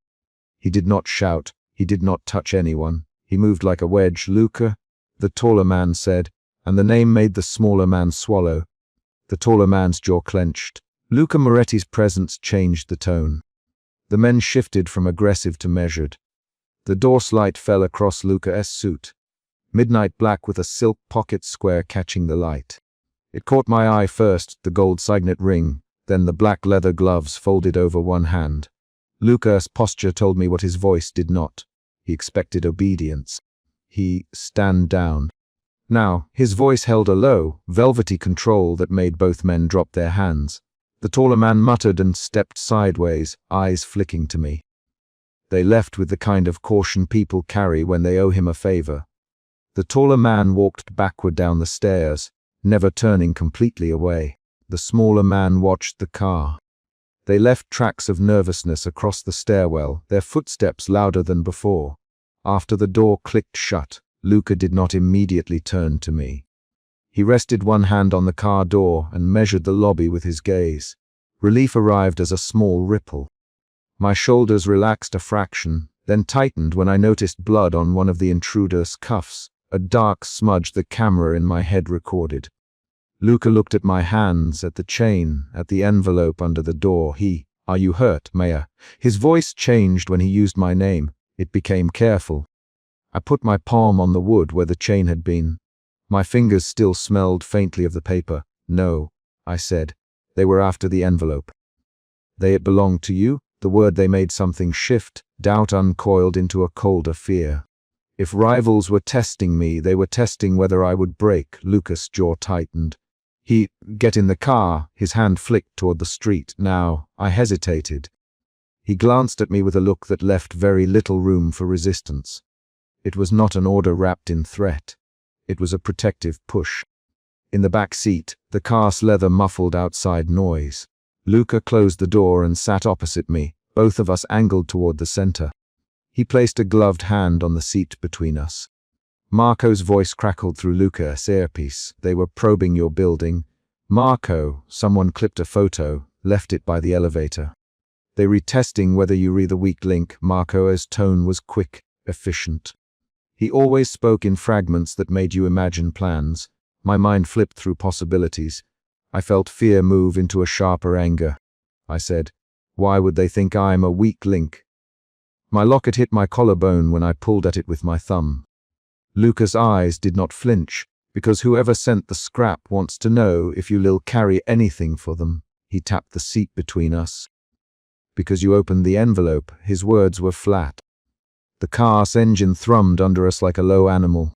He did not shout. He did not touch anyone. He moved like a wedge. "Luca," the taller man said, and the name made the smaller man swallow. The taller man's jaw clenched. Luca Moretti's presence changed the tone. The men shifted from aggressive to measured. The dorslight fell across Luca's suit, midnight black with a silk pocket square catching the light. It caught my eye first, the gold signet ring, then the black leather gloves folded over one hand. Luca's posture told me what his voice did not. He expected obedience. He stand down. Now, his voice held a low, velvety control that made both men drop their hands. The taller man muttered and stepped sideways, eyes flicking to me. They left with the kind of caution people carry when they owe him a favor. The taller man walked backward down the stairs, never turning completely away. The smaller man watched the car. They left tracks of nervousness across the stairwell, their footsteps louder than before. After the door clicked shut, Luca did not immediately turn to me. He rested one hand on the car door and measured the lobby with his gaze. Relief arrived as a small ripple. My shoulders relaxed a fraction, then tightened when I noticed blood on one of the intruder's cuffs, a dark smudge the camera in my head recorded. Luca looked at my hands, at the chain, at the envelope under the door. "Are you hurt, Mayor?" His voice changed when he used my name. It became careful. I put my palm on the wood where the chain had been. My fingers still smelled faintly of the paper. "No," I said. "They were after the envelope." "It belonged to you?" The word they made something shift, doubt uncoiled into a colder fear. If rivals were testing me, they were testing whether I would break. Luca's jaw tightened. Get in the car." His hand flicked toward the street. Now, I hesitated. He glanced at me with a look that left very little room for resistance. It was not an order wrapped in threat. It was a protective push. In the back seat, the car's leather muffled outside noise. Luca closed the door and sat opposite me, both of us angled toward the center. He placed a gloved hand on the seat between us. Marco's voice crackled through Luca's earpiece. "They were probing your building." "Marco," someone clipped a photo, left it by the elevator. "They retesting whether you were the weak link." Marco's tone was quick, efficient. He always spoke in fragments that made you imagine plans. My mind flipped through possibilities. I felt fear move into a sharper anger. I said, "Why would they think I'm a weak link?" My locket hit my collarbone when I pulled at it with my thumb. Luca's eyes did not flinch, because whoever sent the scrap wants to know if you'll carry anything for them. He tapped the seat between us. "Because you opened the envelope." His words were flat. The car's engine thrummed under us like a low animal.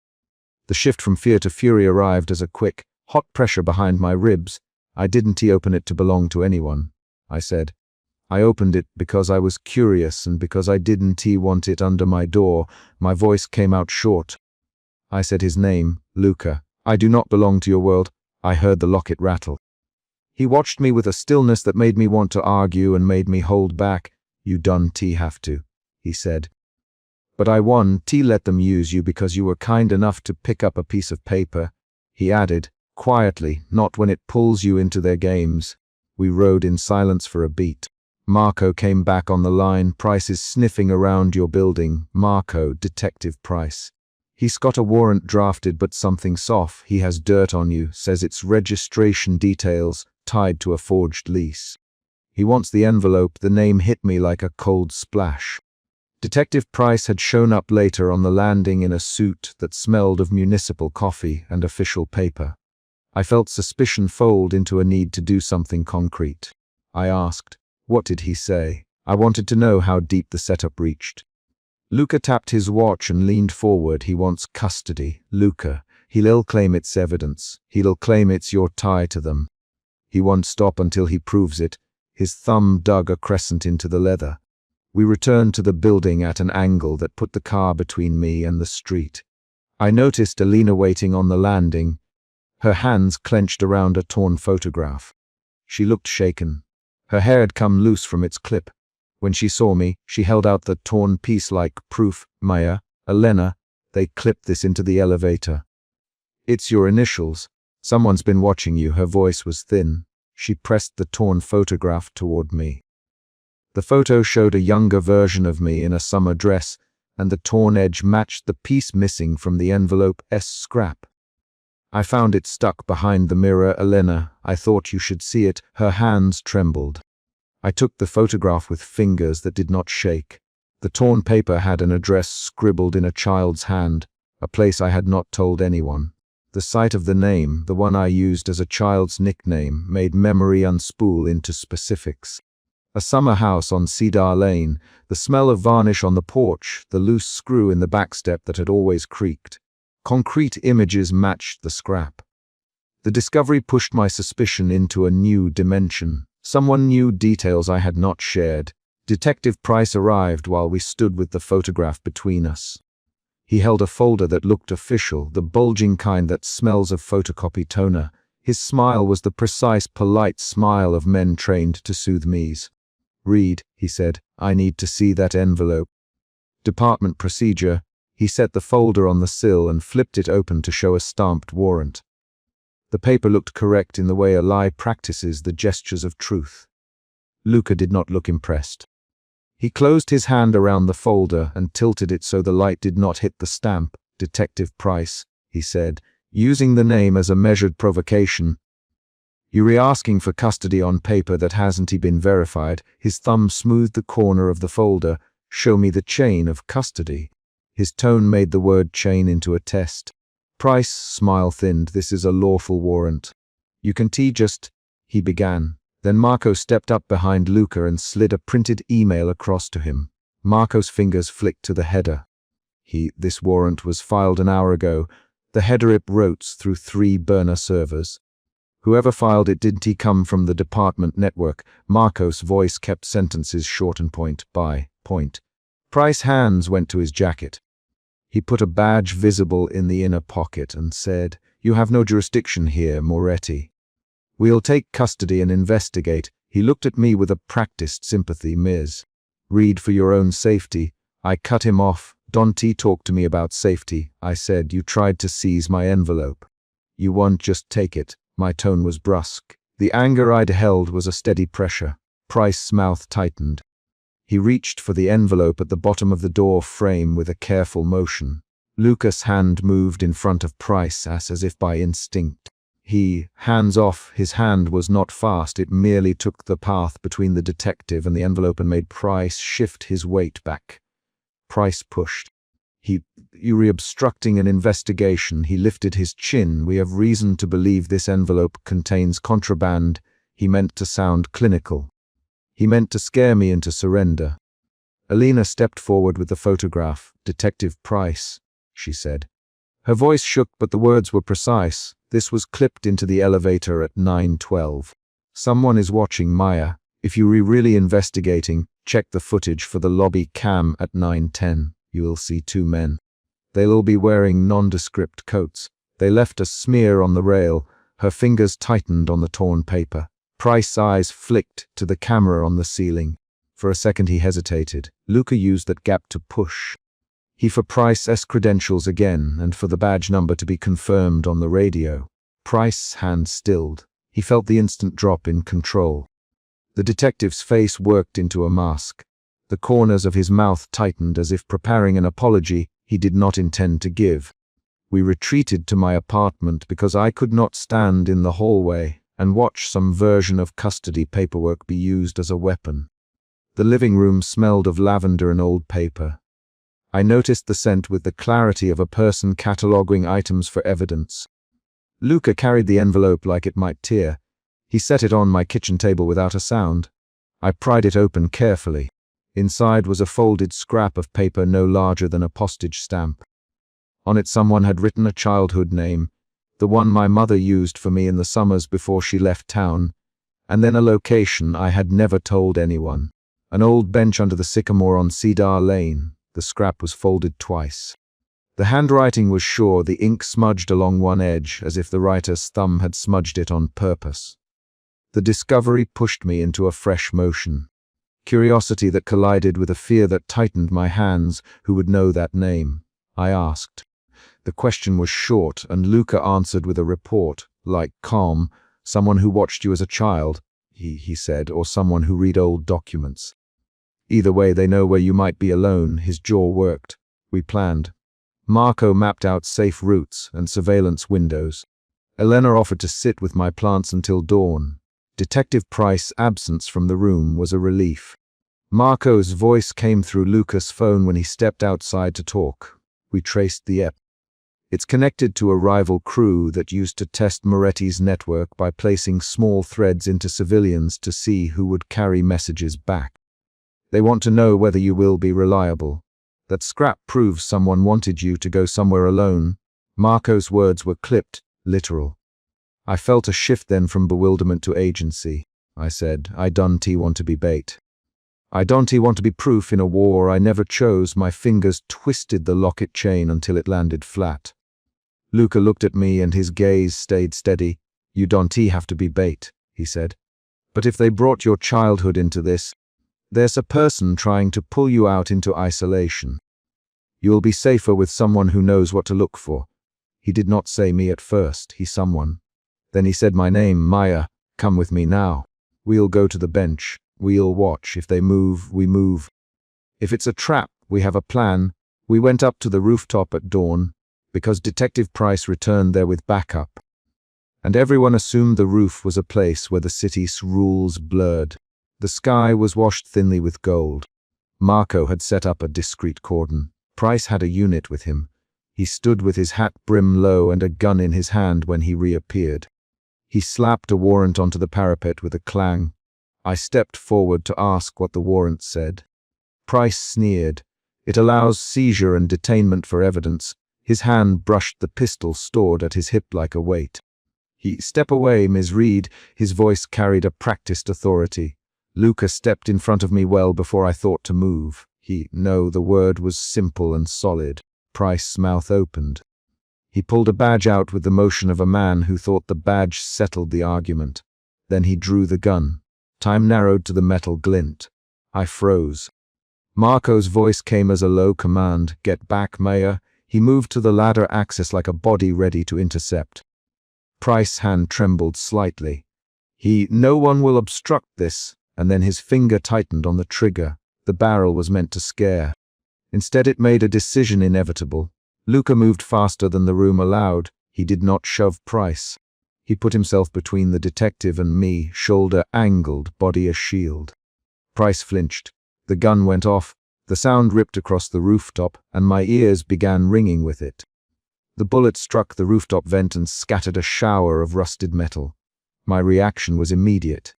The shift from fear to fury arrived as a quick, hot pressure behind my ribs. "I didn't open it to belong to anyone," I said. "I opened it because I was curious and because I didn't want it under my door." My voice came out short. I said his name, Luca. "I do not belong to your world." I heard the locket rattle. He watched me with a stillness that made me want to argue and made me hold back. "You don't have to," he said. "But I let them use you because you were kind enough to pick up a piece of paper," he added, quietly, "not when it pulls you into their games." We rode in silence for a beat. Marco came back on the line. "Price is sniffing around your building." Marco, Detective Price. "He's got a warrant drafted, but something's off. He has dirt on you, says it's registration details tied to a forged lease. He wants the envelope." The name hit me like a cold splash. Detective Price had shown up later on the landing in a suit that smelled of municipal coffee and official paper. I felt suspicion fold into a need to do something concrete. I asked, "What did he say?" I wanted to know how deep the setup reached. Luca tapped his watch and leaned forward. "He wants custody." "Luca, he'll claim it's evidence. He'll claim it's your tie to them. He won't stop until he proves it." His thumb dug a crescent into the leather. We returned to the building at an angle that put the car between me and the street. I noticed Alina waiting on the landing. her hands clenched around a torn photograph. She looked shaken. Her hair had come loose from its clip. When she saw me, she held out the torn piece like proof. Maya, Elena, they clipped this into the elevator. It's your initials. Someone's been watching you. Her voice was thin. She pressed the torn photograph toward me. The photo showed a younger version of me in a summer dress, and the torn edge matched the piece missing from the envelope's scrap. I found it stuck behind the mirror. Elena, I thought you should see it. Her hands trembled. I took the photograph with fingers that did not shake. The torn paper had an address scribbled in a child's hand, a place I had not told anyone. The sight of the name, the one I used as a child's nickname, made memory unspool into specifics. A summer house on Cedar Lane, the smell of varnish on the porch, the loose screw in the backstep that had always creaked. Concrete images matched the scrap. The discovery pushed my suspicion into a new dimension. Someone knew details I had not shared. Detective Price arrived while we stood with the photograph between us. He held a folder that looked official, the bulging kind that smells of photocopy toner. His smile was the precise, polite smile of men trained to soothe me's. Read, he said, I need to see that envelope. Department procedure. He set the folder on the sill and flipped it open to show a stamped warrant. The paper looked correct in the way a lie practices the gestures of truth. Luca did not look impressed. He closed his hand around the folder and tilted it so the light did not hit the stamp. Detective Price, he said, using the name as a measured provocation. You're asking for custody on paper that hasn't been verified. His thumb smoothed the corner of the folder. Show me the chain of custody. His tone made the word chain into a test. Price, smile thinned. This is a lawful warrant. You can he began. Then Marco stepped up behind Luca and slid a printed email across to him. Marco's fingers flicked to the header. This warrant was filed an hour ago. The header wrote through 3 burner servers. Whoever filed it didn't come from the department network. Marco's voice kept sentences short and point by point. Price's hands went to his jacket. He put a badge visible in the inner pocket and said, You have no jurisdiction here, Moretti. We'll take custody and investigate. He looked at me with a practiced sympathy. Ms. Read for your own safety. I cut him off. Don't talk to me about safety. I said, You tried to seize my envelope. You won't just take it. My tone was brusque. The anger I'd held was a steady pressure. Price's mouth tightened. He reached for the envelope at the bottom of the door frame with a careful motion. Luca's hand moved in front of Price as if by instinct. Hands off. His hand was not fast. It merely took the path between the detective and the envelope and made Price shift his weight back. Price pushed. You're obstructing an investigation. He lifted his chin. We have reason to believe this envelope contains contraband. He meant to sound clinical. He meant to scare me into surrender. Elena stepped forward with the photograph. Detective Price, she said. Her voice shook, but the words were precise. This was clipped into the elevator at 9:12. Someone is watching Maya. If you're really investigating, check the footage for the lobby cam at 9:10. You will see 2 men. They'll all be wearing nondescript coats. They left a smear on the rail. Her fingers tightened on the torn paper. Price's eyes flicked to the camera on the ceiling. For a second he hesitated. Luca used that gap to push. For Price's credentials again, and for the badge number to be confirmed on the radio. Price's hand stilled. He felt the instant drop in control. The detective's face worked into a mask. The corners of his mouth tightened as if preparing an apology he did not intend to give. We retreated to my apartment because I could not stand in the hallway and watch some version of custody paperwork be used as a weapon. The living room smelled of lavender and old paper. I noticed the scent with the clarity of a person cataloging items for evidence. Luca carried the envelope like it might tear. He set it on my kitchen table without a sound. I pried it open carefully. Inside was a folded scrap of paper no larger than a postage stamp. On it someone had written a childhood name, the one my mother used for me in the summers before she left town, and then a location I had never told anyone. An old bench under the sycamore on Cedar Lane. The scrap was folded twice. The handwriting was sure, the ink smudged along one edge as if the writer's thumb had smudged it on purpose. The discovery pushed me into a fresh motion. Curiosity that collided with a fear that tightened my hands. Who would know that name? I asked. The question was short, and Luca answered with a report, like calm. Someone who watched you as a child, he said, or someone who read old documents. Either way, they know where you might be alone. His jaw worked. We planned. Marco mapped out safe routes and surveillance windows. Elena offered to sit with my plants until dawn. Detective Price's absence from the room was a relief. Marco's voice came through Luca's phone when he stepped outside to talk. We traced the EP. It's connected to a rival crew that used to test Moretti's network by placing small threads into civilians to see who would carry messages back. They want to know whether you will be reliable. That scrap proves someone wanted you to go somewhere alone. Marco's words were clipped, literal. I felt a shift then from bewilderment to agency. I said, I don't want to be bait. I don't want to be proof in a war I never chose. My fingers twisted the locket chain until it landed flat. Luca looked at me and his gaze stayed steady. You don't have to be bait, he said. But if they brought your childhood into this, there's a person trying to pull you out into isolation. You'll be safer with someone who knows what to look for. He did not say me at first, he someone. Then he said my name, Maya. Come with me now. We'll go to the bench. We'll watch. If they move, we move. If it's a trap, we have a plan. We went up to the rooftop at dawn, because Detective Price returned there with backup. And everyone assumed the roof was a place where the city's rules blurred. The sky was washed thinly with gold. Marco had set up a discreet cordon. Price had a unit with him. He stood with his hat brim low and a gun in his hand when he reappeared. He slapped a warrant onto the parapet with a clang. I stepped forward to ask what the warrant said. Price sneered. It allows seizure and detainment for evidence. His hand brushed the pistol stored at his hip like a weight. Step away, Ms. Reed. His voice carried a practiced authority. Luca stepped in front of me well before I thought to move. No, the word was simple and solid. Price's mouth opened. He pulled a badge out with the motion of a man who thought the badge settled the argument. Then he drew the gun. Time narrowed to the metal glint. I froze. Marco's voice came as a low command. Get back, Mayor. He moved to the ladder axis like a body ready to intercept. Price's hand trembled slightly. No one will obstruct this, and then his finger tightened on the trigger. The barrel was meant to scare. Instead it made a decision inevitable. Luca moved faster than the room allowed. He did not shove Price. He put himself between the detective and me, shoulder angled, body a shield. Price flinched. The gun went off. The sound ripped across the rooftop, and my ears began ringing with it. The bullet struck the rooftop vent and scattered a shower of rusted metal. My reaction was immediate.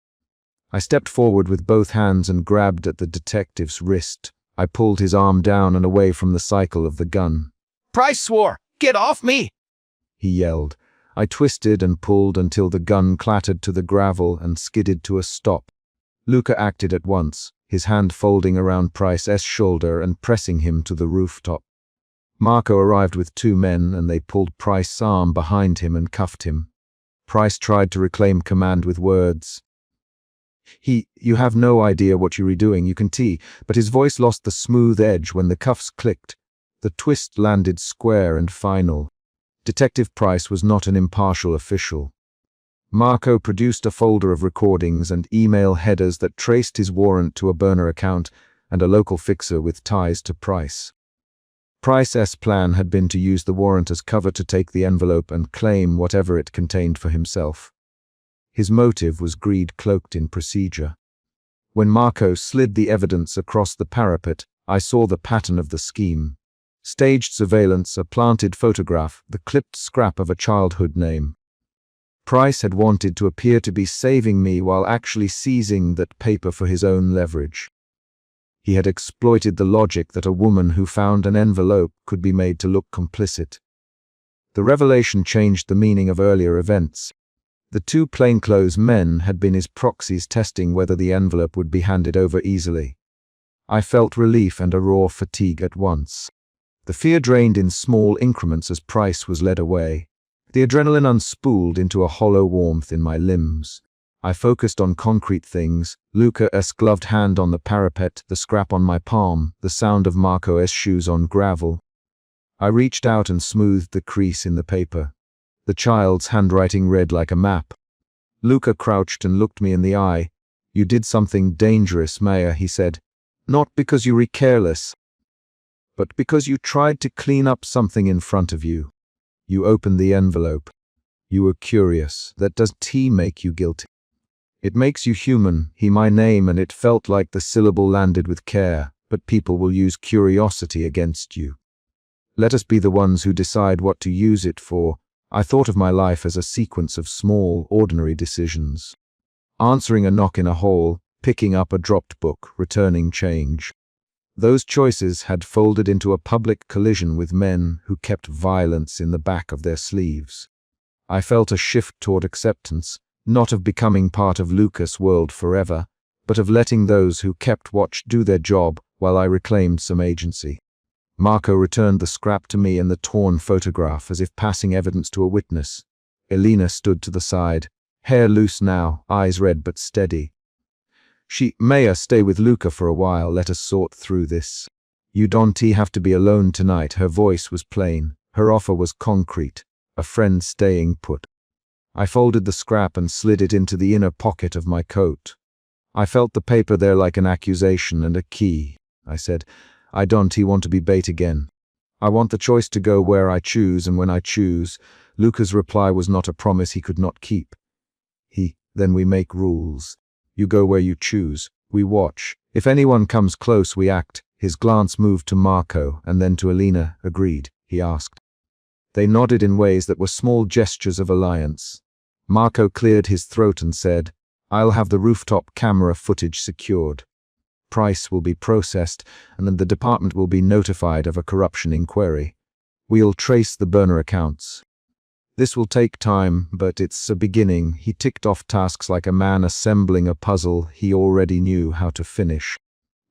I stepped forward with both hands and grabbed at the detective's wrist. I pulled his arm down and away from the cycle of the gun. Price swore, "Get off me!" he yelled. I twisted and pulled until the gun clattered to the gravel and skidded to a stop. Luca acted at once, his hand folding around Price's shoulder and pressing him to the rooftop. Marco arrived with 2 men and they pulled Price's arm behind him and cuffed him. Price tried to reclaim command with words. You have no idea what you're doing, you can tell, but his voice lost the smooth edge when the cuffs clicked. The twist landed square and final. Detective Price was not an impartial official. Marco produced a folder of recordings and email headers that traced his warrant to a burner account and a local fixer with ties to Price. Price's plan had been to use the warrant as cover to take the envelope and claim whatever it contained for himself. His motive was greed cloaked in procedure. When Marco slid the evidence across the parapet, I saw the pattern of the scheme. Staged surveillance, a planted photograph, the clipped scrap of a childhood name. Price had wanted to appear to be saving me while actually seizing that paper for his own leverage. He had exploited the logic that a woman who found an envelope could be made to look complicit. The revelation changed the meaning of earlier events. The 2 plainclothes men had been his proxies testing whether the envelope would be handed over easily. I felt relief and a raw fatigue at once. The fear drained in small increments as Price was led away. The adrenaline unspooled into a hollow warmth in my limbs. I focused on concrete things, Luca's gloved hand on the parapet, the scrap on my palm, the sound of Marco's shoes on gravel. I reached out and smoothed the crease in the paper. The child's handwriting read like a map. Luca crouched and looked me in the eye. "You did something dangerous, Maya," he said. "Not because you were careless, but because you tried to clean up something in front of you. You opened the envelope. You were curious. That doesn't make you guilty. It makes you human." My name, and it felt like the syllable landed with care, but people will use curiosity against you. Let us be the ones who decide what to use it for. I thought of my life as a sequence of small, ordinary decisions. Answering a knock in a hall, picking up a dropped book, returning change. Those choices had folded into a public collision with men who kept violence in the back of their sleeves. I felt a shift toward acceptance, not of becoming part of Luca's world forever, but of letting those who kept watch do their job while I reclaimed some agency. Marco returned the scrap to me and the torn photograph as if passing evidence to a witness. Elena stood to the side, hair loose now, eyes red but steady. "Maya, stay with Luca for a while, let us sort through this. You don't have to be alone tonight." Her voice was plain, her offer was concrete, a friend staying put. I folded the scrap and slid it into the inner pocket of my coat. I felt the paper there like an accusation and a key. I said, "I don't want to be bait again. I want the choice to go where I choose and when I choose." Luca's reply was not a promise he could not keep. "Then we make rules. You go where you choose. We watch. If anyone comes close, we act." His glance moved to Marco and then to Elena. "Agreed?" he asked. They nodded in ways that were small gestures of alliance. Marco cleared his throat and said, "I'll have the rooftop camera footage secured. Price will be processed, and then the department will be notified of a corruption inquiry. We'll trace the burner accounts. This will take time, but it's a beginning." He ticked off tasks like a man assembling a puzzle he already knew how to finish.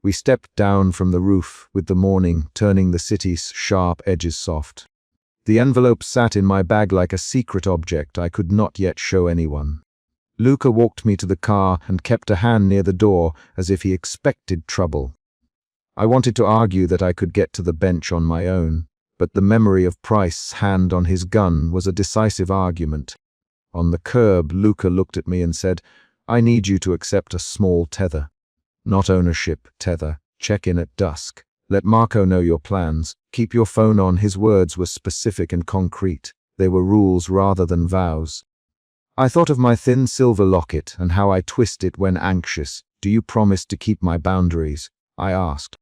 We stepped down from the roof with the morning, turning the city's sharp edges soft. The envelope sat in my bag like a secret object I could not yet show anyone. Luca walked me to the car and kept a hand near the door as if he expected trouble. I wanted to argue that I could get to the bench on my own, but the memory of Price's hand on his gun was a decisive argument. On the curb, Luca looked at me and said, "I need you to accept a small tether. Not ownership, tether. Check in at dusk. Let Marco know your plans. Keep your phone on." His words were specific and concrete. They were rules rather than vows. I thought of my thin silver locket and how I twist it when anxious. "Do you promise to keep my boundaries?" I asked.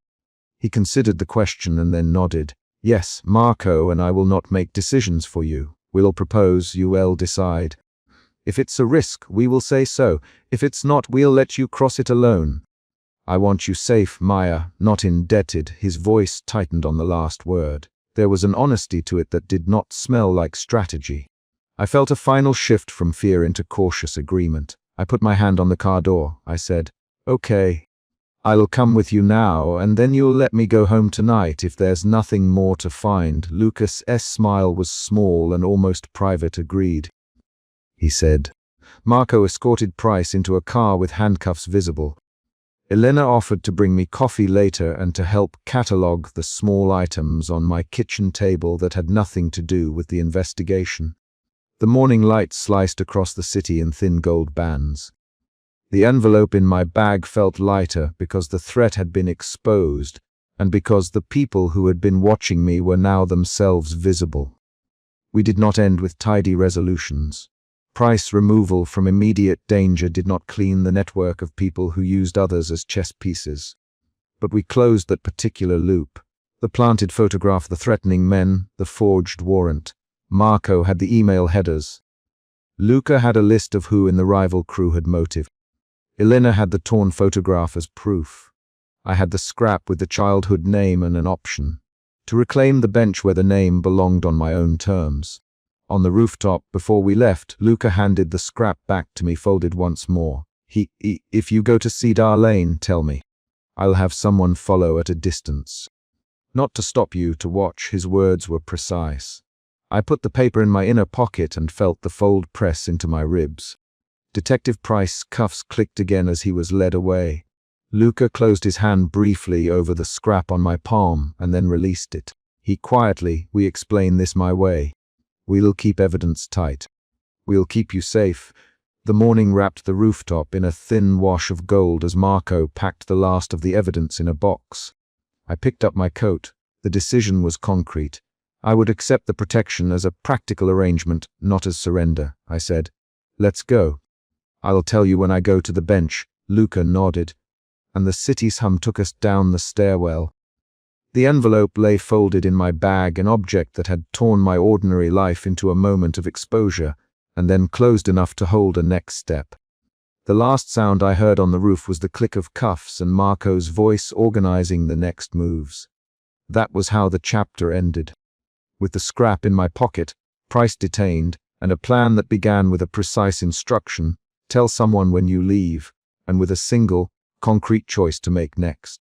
He considered the question and then nodded. "Yes, Marco and I will not make decisions for you. We'll propose, you will decide. If it's a risk, we will say so. If it's not, we'll let you cross it alone. I want you safe, Maya, not indebted." His voice tightened on the last word. There was an honesty to it that did not smell like strategy. I felt a final shift from fear into cautious agreement. I put my hand on the car door. I said, "Okay. I'll come with you now, and then you'll let me go home tonight if there's nothing more to find." Lucas's smile was small and almost private. "Agreed," he said. Marco escorted Price into a car with handcuffs visible. Elena offered to bring me coffee later and to help catalog the small items on my kitchen table that had nothing to do with the investigation. The morning light sliced across the city in thin gold bands. The envelope in my bag felt lighter because the threat had been exposed and because the people who had been watching me were now themselves visible. We did not end with tidy resolutions. Price removal from immediate danger did not clean the network of people who used others as chess pieces. But we closed that particular loop. The planted photograph, the threatening men, the forged warrant. Marco had the email headers. Luca had a list of who in the rival crew had motive. Elena had the torn photograph as proof. I had the scrap with the childhood name and an option to reclaim the bench where the name belonged on my own terms. On the rooftop, before we left, Luca handed the scrap back to me folded once more. If you go to Cedar Lane, tell me. I'll have someone follow at a distance." Not to stop you to watch, his words were precise. I put the paper in my inner pocket and felt the fold press into my ribs. Detective Price's cuffs clicked again as he was led away. Luca closed his hand briefly over the scrap on my palm and then released it. We explain this my way. We'll keep evidence tight. We'll keep you safe. The morning wrapped the rooftop in a thin wash of gold as Marco packed the last of the evidence in a box. I picked up my coat. The decision was concrete. I would accept the protection as a practical arrangement, not as surrender, I said. Let's go. I'll tell you when I go to the bench. Luca nodded, and the city's hum took us down the stairwell. The envelope lay folded in my bag, an object that had torn my ordinary life into a moment of exposure, and then closed enough to hold a next step. The last sound I heard on the roof was the click of cuffs and Marco's voice organizing the next moves. That was how the chapter ended. With the scrap in my pocket, Price detained, and a plan that began with a precise instruction, tell someone when you leave, and with a single, concrete choice to make next.